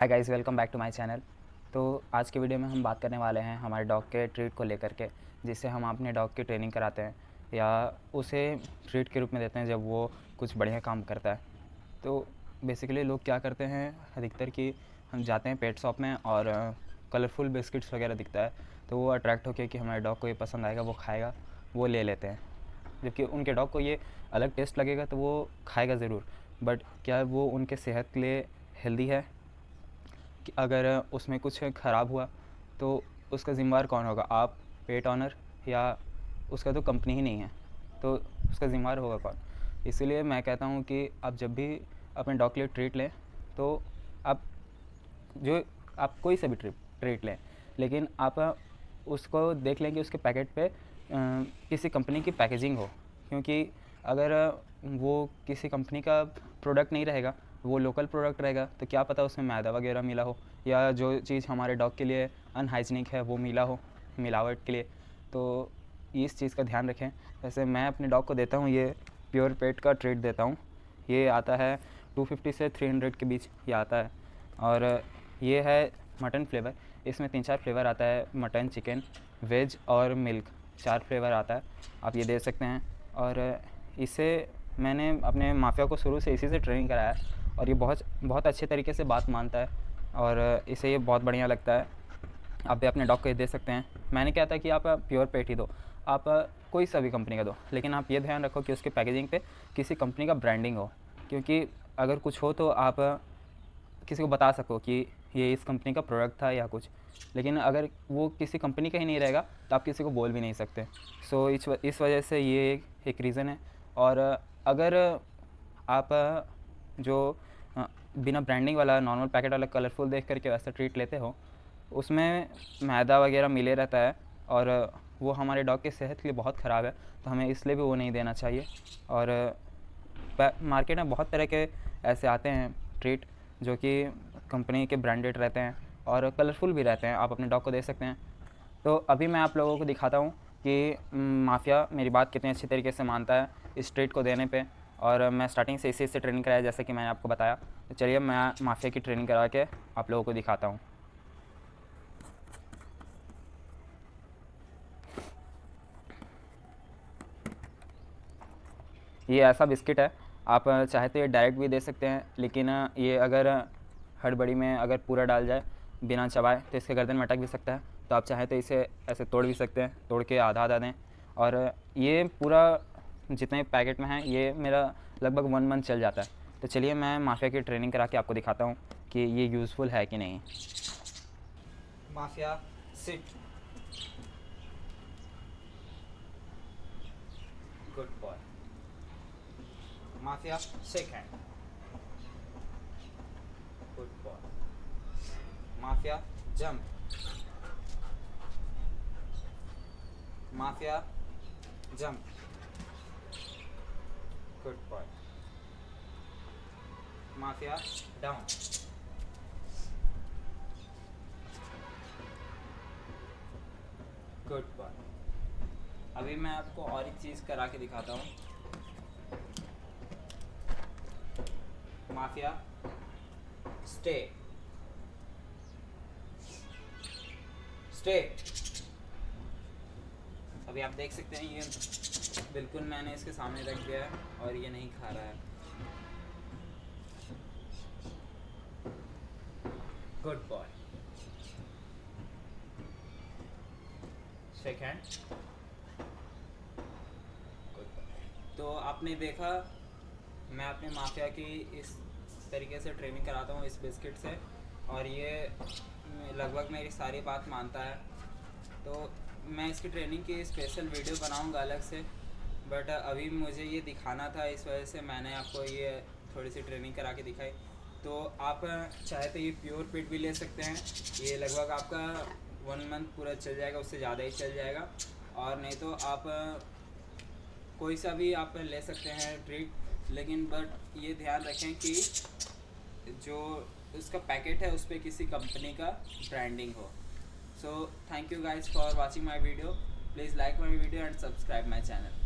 Hi guys, welcome back to my channel. तो आज के वीडियो में हम बात करने वाले हैं हमारे डॉग के ट्रीट को लेकर के, जिससे हम अपने डॉग की ट्रेनिंग कराते हैं या उसे ट्रीट के रूप में देते हैं जब वो कुछ बढ़िया काम करता है। तो बेसिकली लोग क्या करते हैं अधिकतर कि हम जाते हैं पेट शॉप में और कलरफुल बिस्किट्स वगैरह दिखता है तो वो अट्रैक्ट होकर कि हमारे डॉग को ये पसंद आएगा, वो खाएगा, वो ले लेते हैं। जबकि उनके डॉग को ये अलग टेस्ट लगेगा तो वो खाएगा ज़रूर, बट क्या वो उनके सेहत के लिए हेल्दी है? कि अगर उसमें कुछ ख़राब हुआ तो उसका ज़िम्मेवार कौन होगा? आप, पेट ऑनर, या उसका तो कंपनी ही नहीं है, तो उसका ज़िम्मेवार होगा कौन? इसीलिए मैं कहता हूँ कि आप जब भी अपने डॉग के लिए ट्रीट लें तो आप कोई सा भी ट्रीट लें, लेकिन आप उसको देख लें कि उसके पैकेट पे किसी कंपनी की पैकेजिंग हो। क्योंकि अगर वो किसी कंपनी का प्रोडक्ट नहीं रहेगा, वो लोकल प्रोडक्ट रहेगा, तो क्या पता उसमें मैदा वगैरह मिला हो या जो चीज़ हमारे डॉग के लिए अनहाइजीनिक है वो मिला हो मिलावट के लिए। तो इस चीज़ का ध्यान रखें। वैसे मैं अपने डॉग को देता हूँ, ये प्योर पेट का ट्रीट देता हूँ। ये आता है 250 से 300 के बीच ये आता है, और ये है मटन फ्लेवर। इसमें 3-4 फ्लेवर आता है, मटन, चिकन, वेज और मिल्क, 4 फ्लेवर आता है। आप ये दे सकते हैं। और इसे मैंने अपने माफिया को शुरू से इसी से ट्रेनिंग कराया है और ये बहुत बहुत अच्छे तरीके से बात मानता है और इसे ये बहुत बढ़िया लगता है। आप भी अपने डॉग को ये दे सकते हैं। मैंने क्या था कि आप प्योर पेट ही दो, आप कोई सा भी कंपनी का दो, लेकिन आप ये ध्यान रखो कि उसके पैकेजिंग पे किसी कंपनी का ब्रांडिंग हो। क्योंकि अगर कुछ हो तो आप किसी को बता सको कि ये इस कंपनी का प्रोडक्ट था या कुछ, लेकिन अगर वो किसी कंपनी का ही नहीं रहेगा तो आप किसी को बोल भी नहीं सकते। सो इस वजह से ये एक रीज़न है। और अगर आप जो बिना ब्रांडिंग वाला नॉर्मल पैकेट वाला कलरफुल देख करके वैसा ट्रीट लेते हो, उसमें मैदा वगैरह मिले रहता है और वो हमारे डॉग की सेहत के लिए बहुत ख़राब है, तो हमें इसलिए भी वो नहीं देना चाहिए। और मार्केट में बहुत तरह के ऐसे आते हैं ट्रीट जो कि कंपनी के ब्रांडेड रहते हैं और कलरफुल भी रहते हैं, आप अपने डॉग को दे सकते हैं। तो अभी मैं आप लोगों को दिखाता हूँ कि माफिया मेरी बात कितने अच्छी तरीके से मानता है इस ट्रीट को देने पे। और मैं स्टार्टिंग से इसी से ट्रेनिंग कराया जैसे कि मैंने आपको बताया। तो चलिए मैं माफिया की ट्रेनिंग करा के आप लोगों को दिखाता हूँ। ये ऐसा बिस्किट है, आप चाहे तो ये डायरेक्ट भी दे सकते हैं, लेकिन ये अगर हड़बड़ी में अगर पूरा डाल जाए बिना चबाए तो इसके गर्दन में अटक भी सकता है। तो आप चाहे तो इसे ऐसे तोड़ भी सकते हैं, तोड़ के आधा आधा दें। और ये पूरा जितने पैकेट में है ये मेरा लगभग 1 मंथ चल जाता है। तो चलिए मैं माफिया की ट्रेनिंग करा के आपको दिखाता हूँ कि ये यूज़फुल है कि नहीं। Mafia sit, good boy. Mafia shake hand, good boy. Mafia jump, Mafia jump, good boy. Mafia down, good boy. अभी मैं आपको और एक चीज़ करा के दिखाता हूँ। Mafia stay, stay. अभी आप देख सकते हैं ये बिल्कुल मैंने इसके सामने रख दिया है और ये नहीं खा रहा है। Good boy. Shake hand, good boy. तो आपने देखा मैं अपने माफिया की इस तरीके से ट्रेनिंग कराता हूँ इस बिस्किट से, और ये लगभग मेरी सारी बात मानता है। तो मैं इसकी ट्रेनिंग की स्पेशल वीडियो बनाऊंगा अलग से, बट अभी मुझे ये दिखाना था, इस वजह से मैंने आपको ये थोड़ी सी ट्रेनिंग करा के दिखाई। तो आप चाहे तो ये प्योर पेट भी ले सकते हैं, ये लगभग आपका 1 मंथ पूरा चल जाएगा, उससे ज़्यादा ही चल जाएगा। और नहीं तो आप कोई सा भी आप ले सकते हैं ट्रीट, लेकिन बट ये ध्यान रखें कि जो उसका पैकेट है उस पर किसी कंपनी का ब्रांडिंग हो। So thank you guys for watching my video. Please like my video and subscribe my channel.